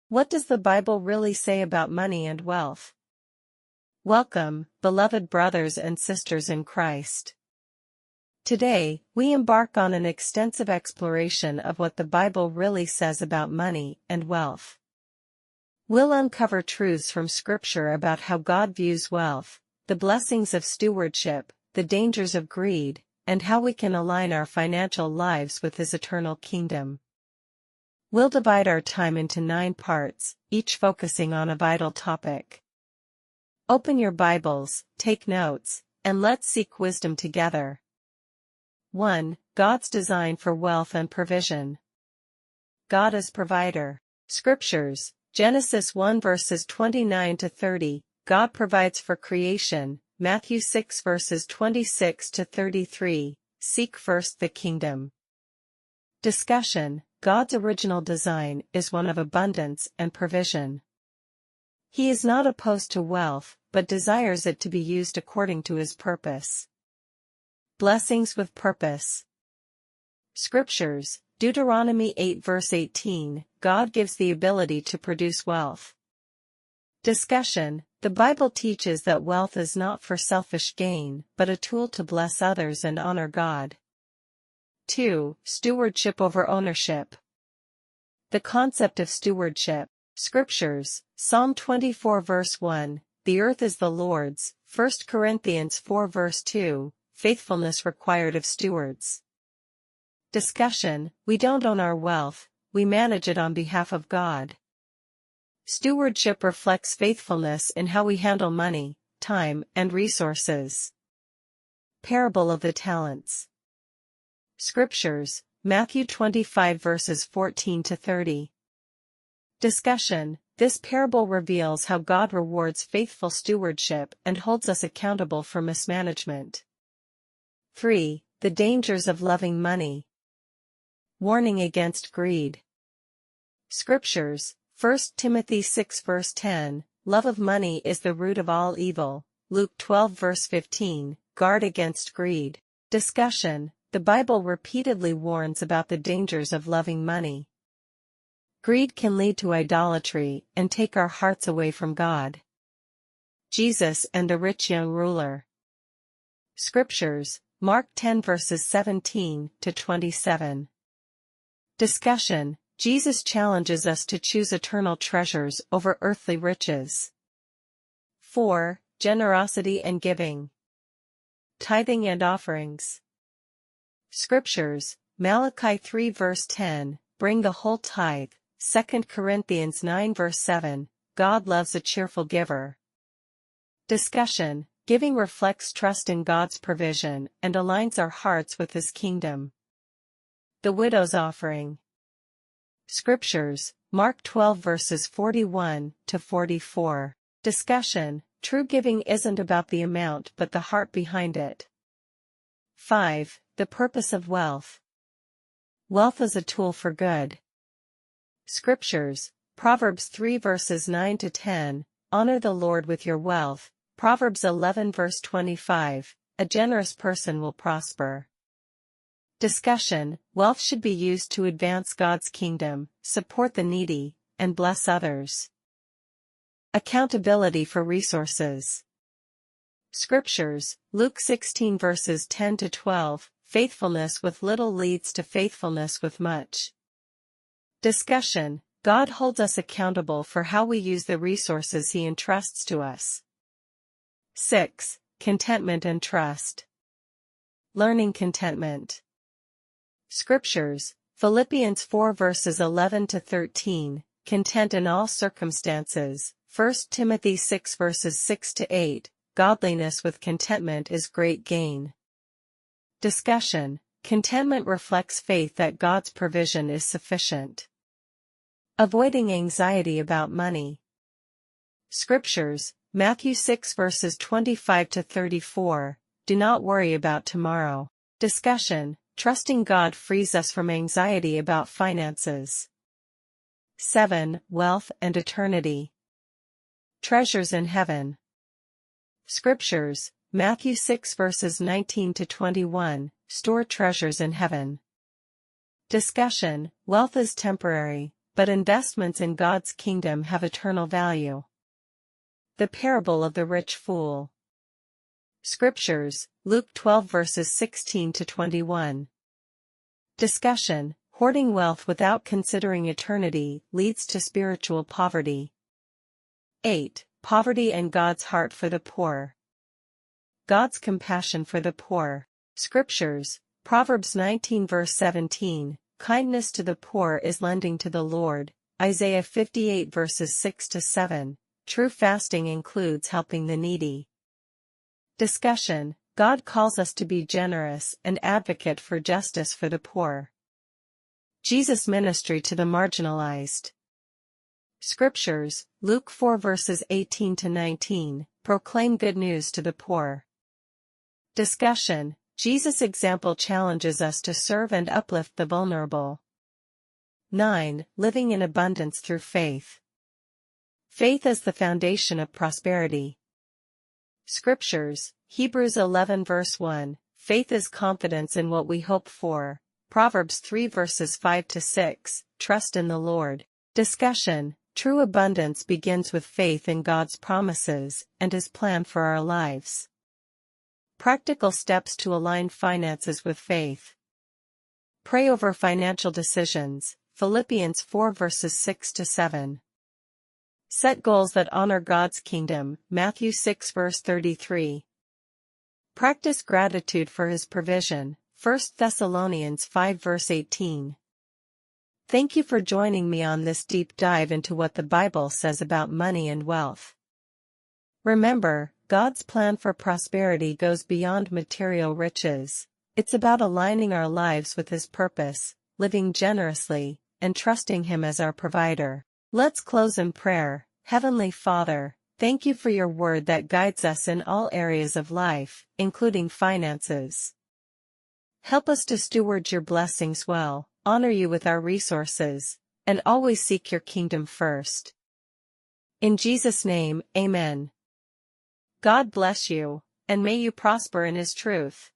What does the Bible really say about money and wealth? Welcome, beloved brothers and sisters in Christ. Today, we embark on an extensive exploration of what the Bible really says about money and wealth. We'll uncover truths from Scripture about how God views wealth, the blessings of stewardship, the dangers of greed, and how we can align our financial lives with His eternal kingdom. We'll divide our time into 9 parts, each focusing on a vital topic. Open your Bibles, take notes, and let's seek wisdom together. 1. God's design for wealth and provision. God as provider. Scriptures, Genesis 1 verses 29 to 30, God provides for creation, Matthew 6 verses 26 to 33, seek first the kingdom. Discussion, God's original design is one of abundance and provision. He is not opposed to wealth, but desires it to be used according to His purpose. Blessings with purpose. Scriptures, Deuteronomy 8 verse 18, God gives the ability to produce wealth. Discussion, the Bible teaches that wealth is not for selfish gain, but a tool to bless others and honor God. 2. Stewardship over ownership. The concept of stewardship. Scriptures, Psalm 24 verse 1, the earth is the Lord's, 1 Corinthians 4 verse 2, faithfulness required of stewards. Discussion, we don't own our wealth, we manage it on behalf of God. Stewardship reflects faithfulness in how we handle money, time, and resources. Parable of the talents. Scriptures, Matthew 25 verses 14 to 30. Discussion, this parable reveals how God rewards faithful stewardship and holds us accountable for mismanagement. 3. The dangers of loving money. Warning against greed. Scriptures, 1 Timothy 6 verse 10, love of money is the root of all evil, Luke 12 verse 15, guard against greed. Discussion, the Bible repeatedly warns about the dangers of loving money. Greed can lead to idolatry and take our hearts away from God. Jesus and the rich young ruler. Scriptures, Mark 10 verses 17 to 27. Discussion, Jesus challenges us to choose eternal treasures over earthly riches. 4. Generosity and giving. Tithing and offerings. Scriptures, Malachi 3 verse 10, bring the whole tithe, 2 Corinthians 9 verse 7, God loves a cheerful giver. Discussion, giving reflects trust in God's provision and aligns our hearts with His kingdom. The widow's offering. Scriptures, Mark 12 verses 41 to 44. Discussion, true giving isn't about the amount but the heart behind it. 5. The purpose of wealth. Wealth is a tool for good. Scriptures, Proverbs 3 verses 9 to 10, honor the Lord with your wealth, Proverbs 11 verse 25, a generous person will prosper. Discussion, wealth should be used to advance God's kingdom, support the needy, and bless others. Accountability for resources. Scriptures, Luke 16 verses 10 to 12, faithfulness with little leads to faithfulness with much. Discussion, God holds us accountable for how we use the resources He entrusts to us. 6. Contentment and trust. Learning contentment. Scriptures, Philippians 4 verses 11 to 13, content in all circumstances, 1 Timothy 6 verses 6 to 8, godliness with contentment is great gain. Discussion, contentment reflects faith that God's provision is sufficient. Avoiding anxiety about money. Scriptures, Matthew 6 verses 25 to 34, do not worry about tomorrow. Discussion, trusting God frees us from anxiety about finances. 7. Wealth and eternity. Treasures in heaven. Scriptures, Matthew 6 verses 19 to 21, store treasures in heaven. Discussion, wealth is temporary, but investments in God's kingdom have eternal value. The parable of the rich fool. Scriptures, Luke 12 verses 16 to 21. Discussion: hoarding wealth without considering eternity leads to spiritual poverty. 8. Poverty and God's heart for the poor. God's compassion for the poor. Scriptures, Proverbs 19 verse 17, kindness to the poor is lending to the Lord, Isaiah 58 verses 6 to 7, true fasting includes helping the needy. Discussion: God calls us to be generous and advocate for justice for the poor. Jesus' ministry to the marginalized. Scriptures, Luke 4 verses 18 to 19, proclaim good news to the poor. Discussion: Jesus' example challenges us to serve and uplift the vulnerable. 9. Living in abundance through faith. Faith is the foundation of prosperity. Scriptures, Hebrews 11 verse 1, faith is confidence in what we hope for. Proverbs 3 verses 5 to 6, trust in the Lord. Discussion: true abundance begins with faith in God's promises and His plan for our lives. Practical steps to align finances with faith. Pray over financial decisions. Philippians 4 verses 6 to 7. Set goals that honor God's kingdom. Matthew 6 verse 33. Practice gratitude for His provision. 1 Thessalonians 5 verse 18. Thank you for joining me on this deep dive into what the Bible says about money and wealth. Remember, God's plan for prosperity goes beyond material riches. It's about aligning our lives with His purpose, living generously, and trusting Him as our provider. Let's close in prayer. Heavenly Father, thank you for your word that guides us in all areas of life, including finances. Help us to steward your blessings well, honor you with our resources, and always seek your kingdom first. In Jesus' name, Amen. God bless you, and may you prosper in His truth.